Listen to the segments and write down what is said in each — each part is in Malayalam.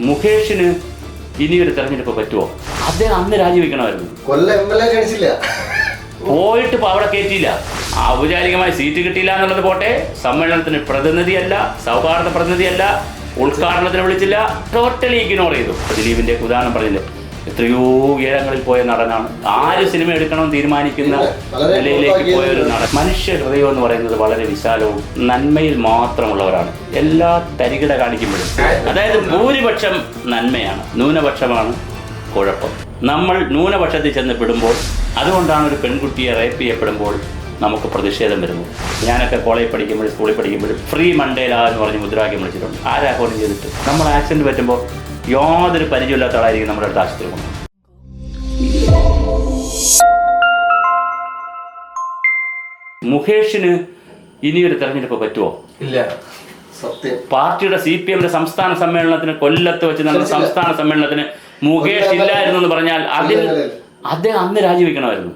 മുകേഷിന് ഇനിയൊരു തെരഞ്ഞെടുപ്പ് പറ്റുമോ? അദ്ദേഹം അന്ന് രാജിവെക്കണമായിരുന്നു. പോയിട്ട് ഇപ്പോൾ അവിടെ കയറ്റിയില്ല. ഔപചാരികമായി സീറ്റ് കിട്ടിയില്ല എന്നുള്ളത് പോട്ടെ, സമ്മേളനത്തിന് പ്രതിനിധിയല്ല, സൗഹാർദ്ദ പ്രതിനിധിയല്ല, ഉദ്ഘാടനത്തിന് വിളിച്ചില്ല, ടോട്ടലി ഇഗ്നോർ ചെയ്തു. ദിലീപിന്റെ ഉദാഹരണം പറഞ്ഞില്ലേ, എത്രയോ ഉയരങ്ങളിൽ പോയ നടനാണ്. ആര് സിനിമ എടുക്കണമെന്ന് തീരുമാനിക്കുന്ന നിലയിലേക്ക് പോയ ഒരു നടൻ. മനുഷ്യ ഹൃദയം എന്ന് പറയുന്നത് വളരെ വിശാലവും നന്മയിൽ മാത്രമുള്ളവരാണ്. എല്ലാ തരികിട കാണിക്കുമ്പോഴും, അതായത് ഭൂരിപക്ഷം നന്മയാണ്, ന്യൂനപക്ഷമാണ് കുഴപ്പം. നമ്മൾ ന്യൂനപക്ഷത്തിൽ ചെന്ന് പെടുമ്പോൾ, അതുകൊണ്ടാണ് ഒരു പെൺകുട്ടിയെ റേപ്പ് ചെയ്യപ്പെടുമ്പോൾ നമുക്ക് പ്രതിഷേധം വരുന്നു. ഞാനൊക്കെ കോളേജിൽ പഠിക്കുമ്പോഴും സ്കൂളിൽ പഠിക്കുമ്പോഴും ഫ്രീ മണ്ടേല എന്ന് പറഞ്ഞ് മുദ്രാവാക്യം വിളിച്ചിട്ടുണ്ട്. ആരാഹ്വാനം ചെയ്തിട്ട് നമ്മൾ ആക്സിഡന്റ് പറ്റുമ്പോൾ യാതൊരു പരിചയമില്ലാത്ത ആളായിരിക്കും നമ്മുടെ അടുത്ത് ആശുപത്രി കൊണ്ട്. മുകേഷിന് ഇനിയൊരു തെരഞ്ഞെടുപ്പ് പറ്റുമോ? ഇല്ല. പാർട്ടിയുടെ CPMന്റെ സംസ്ഥാന സമ്മേളനത്തിന്, കൊല്ലത്ത് വെച്ച് നടന്ന സംസ്ഥാന സമ്മേളനത്തിന് മുകേഷ് ഇല്ലായിരുന്നു എന്ന് പറഞ്ഞാൽ അദ്ദേഹം അന്ന് രാജിവെക്കണമായിരുന്നു.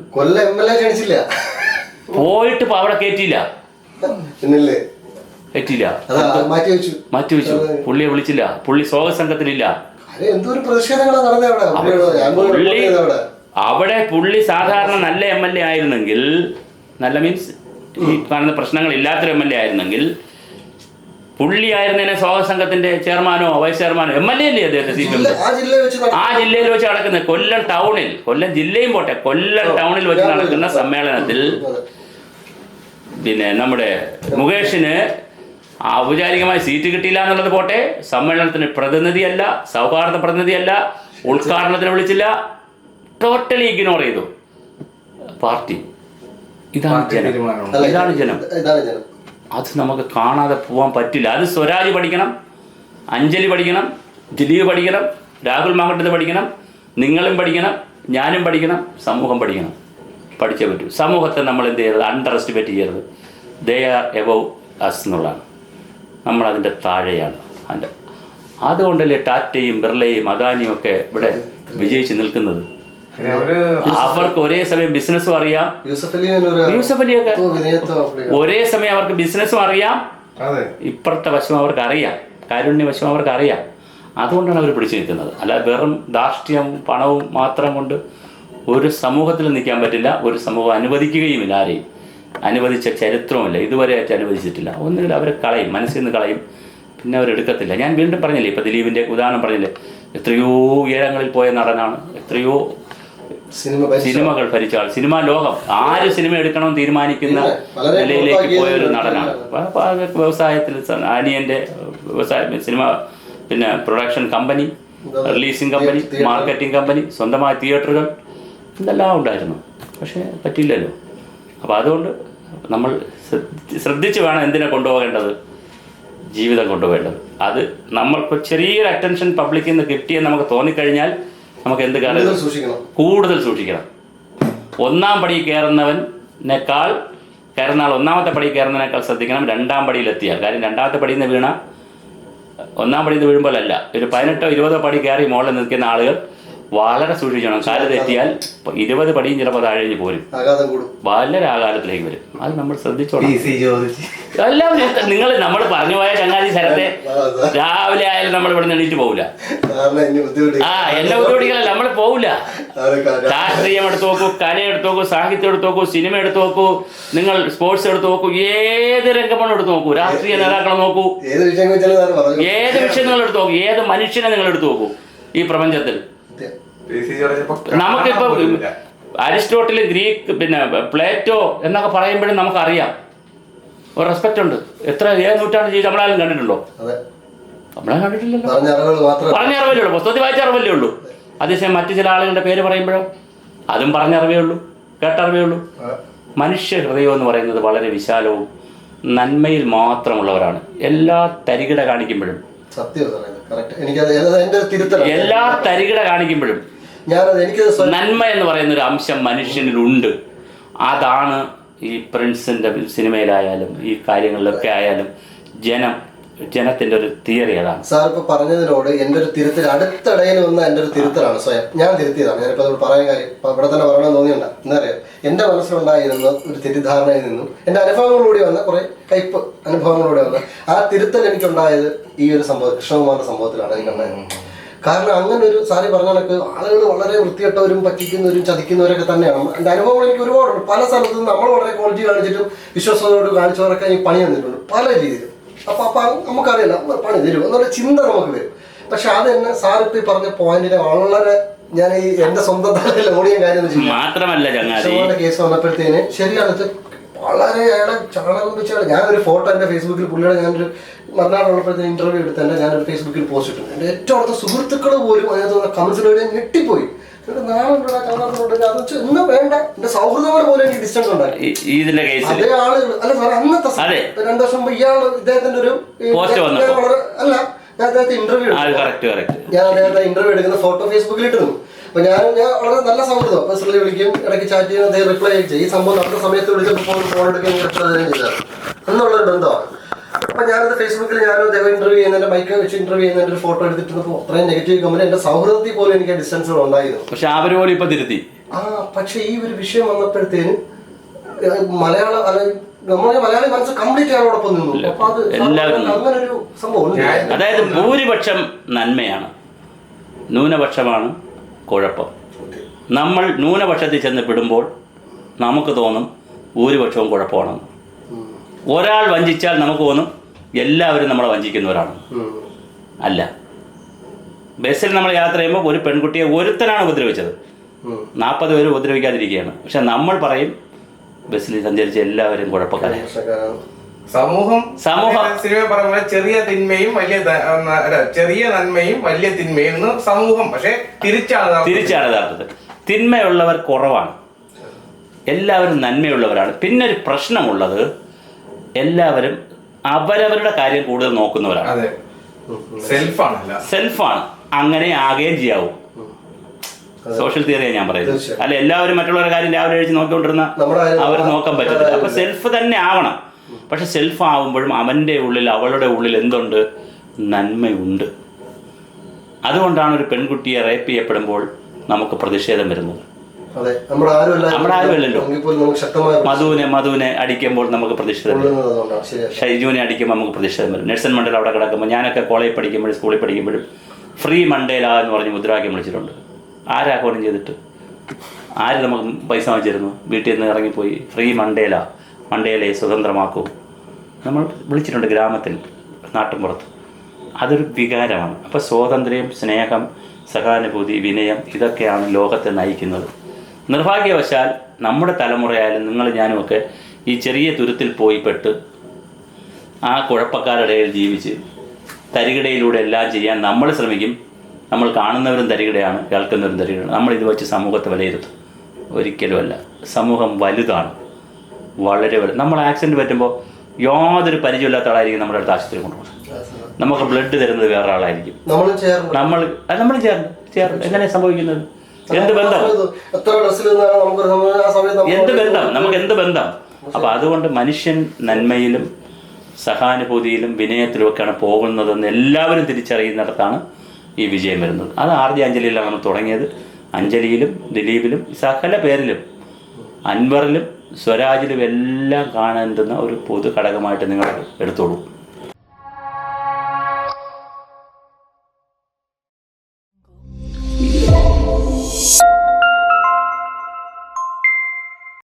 പോയിട്ട് ഇപ്പോൾ അവിടെ കയറ്റിയില്ല. മാറ്റിവെച്ചു. പുള്ളിയെ വിളിച്ചില്ല. പുള്ളി സ്വാഗത സംഘത്തിലില്ല. അവിടെ പുള്ളി സാധാരണ നല്ല MLA ആയിരുന്നെങ്കിൽ, നല്ല മീൻസ് ഈ കാണുന്ന പ്രശ്നങ്ങൾ ഇല്ലാത്തൊരു MLA ആയിരുന്നെങ്കിൽ, പുള്ളി ആയിരുന്നതിനെ സ്വാഗത സംഘത്തിന്റെ ചെയർമാനോ വൈസ് ചെയർമാനോ MLA അല്ലേ അദ്ദേഹത്തെ ആ ജില്ലയിൽ വെച്ച് നടക്കുന്ന കൊല്ലം ടൗണിൽ, കൊല്ലം ജില്ലയും പോട്ടെ, കൊല്ലം ടൗണിൽ വെച്ച് നടക്കുന്ന സമ്മേളനത്തിൽ പിന്നെ നമ്മുടെ മുകേഷിന് ഔപചാരികമായി സീറ്റ് കിട്ടിയില്ല എന്നുള്ളത് പോട്ടെ, സമ്മേളനത്തിന് പ്രതിനിധിയല്ല, സൗഹാർദ്ദ പ്രതിനിധിയല്ല, ഉദ്ഘാടനത്തിന് വിളിച്ചില്ല, ടോട്ടലി ഇഗ്നോർ ചെയ്തു പാർട്ടി. ഇതാണ് ജനം. അത് നമുക്ക് കാണാതെ പോകാൻ പറ്റില്ല. അത് സ്വരാജ് പഠിക്കണം, അഞ്ജലി പഠിക്കണം, ദിലീപ് പഠിക്കണം, രാഹുൽ മാങ്കൂട്ടത്തിൽ പഠിക്കണം, നിങ്ങളും പഠിക്കണം, ഞാനും പഠിക്കണം, സമൂഹം പഠിക്കണം. പഠിച്ചേ പറ്റൂ. സമൂഹത്തെ നമ്മൾ എന്ത് ചെയ്യരുത്, അണ്ടർ എസ്റ്റിമേറ്റ് ചെയ്യരുത്. ദേ ആർ എബവ് അസ് എന്നുള്ളതാണ്. നമ്മളതിൻ്റെ താഴെയാണ്. അതുകൊണ്ടല്ലേ ടാറ്റയും ബിർളയും അദാനിയും ഒക്കെ ഇവിടെ വിജയിച്ച് നിൽക്കുന്നത്. അവർക്ക് ഒരേ സമയം ബിസിനസ്സും അറിയാം. യൂസഫ് അലിയൊക്കെ ഒരേ സമയം അവർക്ക് ബിസിനസ്സും അറിയാം, ഇപ്പുറത്തെ വശം അവർക്ക് അറിയാം, കാരുണ്യ വശം അവർക്ക് അറിയാം. അതുകൊണ്ടാണ് അവർ പിടിച്ചു നിൽക്കുന്നത്. അല്ല വെറും ധാർഷ്ട്യം പണവും മാത്രം കൊണ്ട് ഒരു സമൂഹത്തിൽ നിൽക്കാൻ പറ്റില്ല. ഒരു സമൂഹം അനുവദിക്കുകയുമില്ല. ആരെയും അനുവദിച്ച ചരിത്രവുമില്ല, ഇതുവരെ ആയിട്ട് അനുവദിച്ചിട്ടില്ല. ഒന്നുകിൽ അവരെ കളയും, മനസ്സിൽ നിന്ന് കളയും, പിന്നെ അവരെടുക്കത്തില്ല. ഞാൻ വീണ്ടും പറഞ്ഞില്ലേ, ഇപ്പോൾ ദിലീപിൻ്റെ ഉദാഹരണം പറഞ്ഞില്ലേ, എത്രയോ ഉയരങ്ങളിൽ പോയ നടനാണ്, എത്രയോ സിനിമകൾ ഭരിച്ച ആൾ, സിനിമാ ലോകം ആര് സിനിമ എടുക്കണമെന്ന് തീരുമാനിക്കുന്ന നിലയിലേക്ക് പോയ ഒരു നടനാണ്. വ്യവസായത്തിൽ അനിയൻ്റെ വ്യവസായ സിനിമ, പിന്നെ production company, releasing company, marketing company, സ്വന്തമായ തിയേറ്ററുകൾ, ഇതെല്ലാം ഉണ്ടായിരുന്നു. പക്ഷേ പറ്റില്ലല്ലോ. അപ്പോൾ അതുകൊണ്ട് നമ്മൾ ശ്രദ്ധിച്ച് വേണം എന്തിനെ കൊണ്ടുപോകേണ്ടത്, ജീവിതം കൊണ്ടുപോകേണ്ടത്. അത് നമ്മൾക്ക് ചെറിയൊരു അറ്റൻഷൻ പബ്ലിക്കിൽ നിന്ന് കിട്ടിയെന്ന് നമുക്ക് തോന്നിക്കഴിഞ്ഞാൽ നമുക്ക് എന്ത് കാര്യം കൂടുതൽ സൂക്ഷിക്കണം. ഒന്നാം പടി കയറുന്നവനേക്കാൾ ഒന്നാമത്തെ പടി കയറുന്നതിനേക്കാൾ ശ്രദ്ധിക്കണം രണ്ടാം പടിയിലെത്തിയാൽ. കാര്യം രണ്ടാമത്തെ പടിയിൽ നിന്ന് വീണ ഒന്നാം പടിയിൽ നിന്ന് വീഴുമ്പോഴല്ല, ഒരു 18 or 20 പടി കയറി മുകളിൽ നിൽക്കുന്ന ആളുകൾ വളരെ സൂക്ഷിക്കണം. കാല് തെറ്റിയാൽ 20 പടിയും ചിലപ്പോൾ താഴെ പോരും, വളരെ ആഘാതത്തിലേക്ക് വരും. അത് നമ്മൾ ശ്രദ്ധിച്ചോളാം. എല്ലാം നമ്മൾ പറഞ്ഞു പോയ ചങ്ങാതി ശരത്തെ രാവിലെ ആയാലും നമ്മൾ ഇവിടെ നിന്ന് എണീറ്റ് പോകില്ല. എല്ലാ ബുദ്ധിമുട്ടികളല്ല, നമ്മൾ പോകില്ല. രാഷ്ട്രീയം എടുത്തു നോക്കൂ, കല എടുത്തു നോക്കൂ, സാഹിത്യം എടുത്തു നോക്കൂ, സിനിമ എടുത്തു നോക്കൂ, നിങ്ങൾ സ്പോർട്സ് എടുത്തു നോക്കൂ, ഏത് രംഗമാണ് എടുത്തു നോക്കൂ, രാഷ്ട്രീയ നേതാക്കളെ നോക്കൂ, ഏത് വിഷയം നിങ്ങൾ എടുത്തു നോക്കൂ, ഏത് മനുഷ്യനെ നിങ്ങൾ എടുത്തു നോക്കൂ. ഈ പ്രപഞ്ചത്തിൽ നമുക്കിപ്പോ അരിസ്റ്റോട്ടിൽ, ഗ്രീക്ക്, പിന്നെ പ്ലേറ്റോ എന്നൊക്കെ പറയുമ്പോഴും നമുക്കറിയാം, ഒരു റെസ്പെക്റ്റ് ഉണ്ട്. ഏത് നൂറ്റാണ്ട് ജീവിച്ച് നമ്മളാരും കണ്ടിട്ടുണ്ടോ? നമ്മളെ കണ്ടിട്ടില്ലല്ലോ. പറഞ്ഞ അറിവല്ലേ ഉള്ളൂ, പുസ്തകത്തിൽ വായിച്ച അറിവല്ലേ ഉള്ളൂ. അതേസമയം മറ്റു ചില ആളുകളുടെ പേര് പറയുമ്പോഴോ അതും പറഞ്ഞറിവേ ഉള്ളൂ, കേട്ടറിവേ ഉള്ളൂ. മനുഷ്യ ഹൃദയം എന്ന് പറയുന്നത് വളരെ വിശാലവും നന്മയിൽ മാത്രമുള്ളവരാണ്. എല്ലാ തരികിട കാണിക്കുമ്പോഴും എല്ലാ തരികിട കാണിക്കുമ്പോഴും നന്മ എന്ന് പറയുന്ന ഒരു അംശം മനുഷ്യനിലുണ്ട്. അതാണ് ഈ പ്രിൻസിന്റെ സിനിമയിലായാലും ഈ കാര്യങ്ങളിലൊക്കെ ആയാലും ജനത്തിന്റെ ഒരു തിയറി. അതാണ് സാർ ഇപ്പൊ പറഞ്ഞതിനോട് എന്റെ ഒരു തിരുത്തൽ അടുത്തിടയിൽ വന്ന എന്റെ ഒരു തിരുത്തലാണ്. സ്വയം ഞാൻ തിരുത്തിയതാണ്. ഞാനിപ്പോ പറയാൻ കാര്യം ഇവിടെ തന്നെ പറയണമെന്ന് തോന്നിയുണ്ട. എന്താ പറയാ, എന്റെ മനസ്സിലുണ്ടായിരുന്ന ഒരു തെറ്റിദ്ധാരണയിൽ നിന്നും എന്റെ അനുഭവങ്ങളിലൂടെ വന്ന കുറെ കയ്പ് അനുഭവങ്ങളിലൂടെ വന്ന ആ തിരുത്തൽ എനിക്കുണ്ടായത് ഈ ഒരു സംഭവം, കൃഷ്ണകുമാറിന്റെ സംഭവത്തിലാണ് എനിക്കുണ്ടായത്. കാരണം അങ്ങനെ ഒരു സാറി പറഞ്ഞ കണക്ക് ആളുകൾ വളരെ വൃത്തികെട്ടവരും പറ്റിക്കുന്നവരും ചതിക്കുന്നവരൊക്കെ തന്നെയാണ്. എൻ്റെ അനുഭവങ്ങൾ എനിക്ക് ഒരുപാടുണ്ട്. പല സ്ഥലത്തും നമ്മൾ വളരെ ക്വാളിറ്റി കാണിച്ചിട്ടും വിശ്വാസത്തോട് കാണിച്ചവരൊക്കെ ഈ പണി തന്നിട്ടുണ്ട് പല രീതിയിലും. അപ്പം നമുക്കറിയില്ല പണി തരും എന്നുള്ള ചിന്ത നമുക്ക് വരും. പക്ഷെ അത് തന്നെ സാർ ഇപ്പം പറഞ്ഞ പോയിന്റിനെ വളരെ ഞാൻ ഈ എന്റെ സ്വന്തം തലയിൽ ഓടിയ കാര്യം മാത്രമല്ല കേസ് വന്നപ്പോഴത്തേന് ശരിയാണ്, വളരെ അയാളെ ചാണകം വെച്ചാൽ ഞാനൊരു ഫോട്ടോ എൻ്റെ ഫേസ്ബുക്കിൽ പുള്ളിയുടെ ഞാനൊരു മറുനാടുള്ളപ്പോഴത്തേന് ഇന്റർവ്യൂ എടുത്തതിൻ്റെ ഞാനൊരു ഫേസ്ബുക്കിൽ പോസ്റ്റ് ഇട്ടു. എൻ്റെ ഏറ്റവും അടുത്ത സുഹൃത്തുക്കൾ പോലും അതിനകത്ത് കമന്റ്സിലൂടെ ഞെട്ടിപ്പോയി. ഇന്ന് വേണ്ട എന്റെ സൗഹൃദങ്ങൾ പോലും എനിക്ക് ഡിസ്റ്റൻസ് ഉണ്ടായി ഇതിന്റെ കേസിൽ. അതേ ആളുകൾ അല്ല സാറേ അന്നത്തെ 2 വർഷം മുമ്പ് ഇയാൾ ഇദ്ദേഹത്തിന്റെ ഒരു അല്ല ഞാൻ അദ്ദേഹത്തെ ഇന്റർവ്യൂ ഞാൻ അദ്ദേഹത്തെ ഇന്റർവ്യൂ എടുക്കുന്ന ഫോട്ടോ ഫേസ്ബുക്കിൽ ഇട്ടിരുന്നു. അപ്പൊ ഞാൻ വളരെ നല്ല സൗഹൃദം പേഴ്സണലി വിളിക്കും, ഇടയ്ക്ക് ചാറ്റ് ചെയ്യുന്ന അദ്ദേഹം റിപ്ലൈ ചെയ്യും. ഈ സംഭവം നടന്ന സമയത്ത് വിളിച്ചപ്പോൾ ഫോൺ എടുക്കാൻ റിപ്ലൈ ചെയ്തതാണ് എന്നുള്ളൊരു ബന്ധമാണ്. അപ്പൊ ഞാനത് ഫേസ്ബുക്കിൽ ഞാനും അദ്ദേഹം ഇന്റർവ്യൂ ചെയ്യുന്നതിന്റെ മൈക്ക് വെച്ച് ഇന്റർവ്യൂ ചെയ്യുന്നതിന്റെ ഒരു ഫോട്ടോ എടുത്തിട്ടുണ്ടപ്പോൾ അത്രയും നെഗറ്റീവ് കമന്റ് എന്റെ സൗഹൃദത്തിൽ പോലും എനിക്ക് ഡിസ്റ്റൻസുകൾ ഉണ്ടായിരുന്നു. പക്ഷെ അവര് പോലും ഇപ്പൊ തിരുത്തി. പക്ഷെ ഈ ഒരു വിഷയം വന്നപ്പോഴത്തേനും മലയാളം അല്ലെങ്കിൽ നമ്മളെ മലയാളി മനസ്സ് കംപ്ലീറ്റ് ആളോടൊപ്പം നിന്നു. അപ്പൊ അത് അങ്ങനെ ഒരു സംഭവം. അതായത് ഭൂരിപക്ഷം നന്മയാണ്, ന്യൂനപക്ഷമാണ് കുഴപ്പം. നമ്മൾ ന്യൂനപക്ഷത്തിൽ ചെന്ന് പെടുമ്പോൾ നമുക്ക് തോന്നും ഭൂരിപക്ഷവും കുഴപ്പമാണെന്ന്. ഒരാൾ വഞ്ചിച്ചാൽ നമുക്ക് തോന്നും എല്ലാവരും നമ്മളെ വഞ്ചിക്കുന്നവരാണ്. അല്ല, ബസ്സിൽ നമ്മൾ യാത്ര ചെയ്യുമ്പോൾ ഒരു പെൺകുട്ടിയെ ഒരുത്തനാണ് ഉപദ്രവിച്ചത്, 40 പേര് ഉപദ്രവിക്കാതിരിക്കുകയാണ്. പക്ഷെ നമ്മൾ പറയും ബസ്സിൽ സഞ്ചരിച്ച എല്ലാവരും കുഴപ്പക്കാരാണ്. സമൂഹം സിനിമ പറഞ്ഞ ചെറിയ തിന്മയും ചെറിയ നന്മയും വലിയ തിന്മയും സമൂഹം. പക്ഷെ തിരിച്ചാണ് യഥാർത്ഥത്തിൽ തിന്മയുള്ളവർ കുറവാണ്, എല്ലാവരും നന്മയുള്ളവരാണ്. പിന്നെ ഒരു പ്രശ്നമുള്ളത് എല്ലാവരും അവരവരുടെ കാര്യം കൂടുതൽ നോക്കുന്നവരാണ്. സെൽഫാണ്. അങ്ങനെ ആകുകയും ചെയ്യാവൂ. സോഷ്യൽ തിയറിയാണ് ഞാൻ പറയുന്നത്. അല്ല, എല്ലാവരും മറ്റുള്ളവരുടെ കാര്യം രാവിലെ കഴിച്ച് നോക്കിക്കൊണ്ടിരുന്ന അവർ നോക്കാൻ പറ്റത്തില്ല. അപ്പൊ സെൽഫ് തന്നെ ആവണം. പക്ഷെ സെൽഫ് ആവുമ്പോഴും അവൻ്റെ ഉള്ളിൽ അവളുടെ ഉള്ളിൽ എന്തുണ്ട്? നന്മയുണ്ട്. അതുകൊണ്ടാണ് ഒരു പെൺകുട്ടിയെ റേപ്പ് ചെയ്യപ്പെടുമ്പോൾ നമുക്ക് പ്രതിഷേധം വരുന്നത്. നമ്മുടെ ആരുമല്ലല്ലോ. മധുവിനെ അടിക്കുമ്പോൾ നമുക്ക് പ്രതിഷേധം വരും, ഷൈജുവിനെ അടിക്കുമ്പോൾ നമുക്ക് പ്രതിഷേധം വരും. നെൽസൺ മണ്ടേല അവിടെ കിടക്കുമ്പോൾ ഞാനൊക്കെ കോളേജിൽ പഠിക്കുമ്പോഴും സ്കൂളിൽ പഠിക്കുമ്പോഴും ഫ്രീ മണ്ടേല എന്ന് പറഞ്ഞ് മുദ്രാവാക്യം വിളിച്ചിട്ടുണ്ട്. ആരാഹ്വാനം ചെയ്തിട്ട്? ആര് നമുക്ക് പൈസ വാങ്ങിച്ചിരുന്നു? വീട്ടിൽ നിന്ന് ഇറങ്ങിപ്പോയി ഫ്രീ മണ്ടേലയെ സ്വതന്ത്രമാക്കൂ നമ്മൾ വിളിച്ചിട്ടുണ്ട് ഗ്രാമത്തിൽ, നാട്ടിൻപുറത്ത്. അതൊരു വികാരമാണ്. അപ്പോൾ സ്വാതന്ത്ര്യം, സ്നേഹം, സഹാനുഭൂതി, വിനയം ഇതൊക്കെയാണ് ലോകത്തെ നയിക്കുന്നത്. നിർഭാഗ്യവശാൽ നമ്മുടെ തലമുറയായാലും നിങ്ങൾ ഞാനുമൊക്കെ ഈ ചെറിയ തുരുത്തിൽ പോയി പെട്ട് ആ കുഴപ്പക്കാരുടെ ഇടയിൽ ജീവിച്ച് തരികിടയിലൂടെ എല്ലാം ചെയ്യാൻ നമ്മൾ ശ്രമിക്കും. നമ്മൾ കാണുന്നവരും തരികിടയാണ്, കേൾക്കുന്നവരും തരികിടയാണ്. നമ്മളിത് വെച്ച് സമൂഹത്തെ വിലയിരുത്തും. ഒരിക്കലുമല്ല. സമൂഹം വലുതാണ്, വളരെ വലുത്. നമ്മൾ ആക്സിഡൻറ്റ് പറ്റുമ്പോൾ യാതൊരു പരിചയമില്ലാത്ത ആളായിരിക്കും നമ്മുടെ അടുത്ത് ആശുപത്രി കൊണ്ടുപോകുന്നത്. നമുക്ക് ബ്ലഡ് തരുന്നത് വേറെ ആളായിരിക്കും. നമ്മൾ ചേർന്ന് എങ്ങനെ സംഭവിക്കുന്നത്? എന്ത് ബന്ധം? നമുക്ക് എന്ത് ബന്ധം? അപ്പൊ അതുകൊണ്ട് മനുഷ്യൻ നന്മയിലും സഹാനുഭൂതിയിലും വിനയത്തിലുമൊക്കെയാണ് പോകുന്നതെന്ന് എല്ലാവരും തിരിച്ചറിയുന്നിടത്താണ് ഈ വിജയം വരുന്നത്. അത് ആർജി അഞ്ജലിയിലാണ് നമ്മൾ തുടങ്ങിയത്. അഞ്ജലിയിലും ദിലീപിലും സകല പേരിലും അൻവറിലും സ്വരാജിലും എല്ലാം കാണേണ്ടുന്ന ഒരു പൊതു ഘടകമായിട്ട് നിങ്ങൾ എടുത്തോളൂ.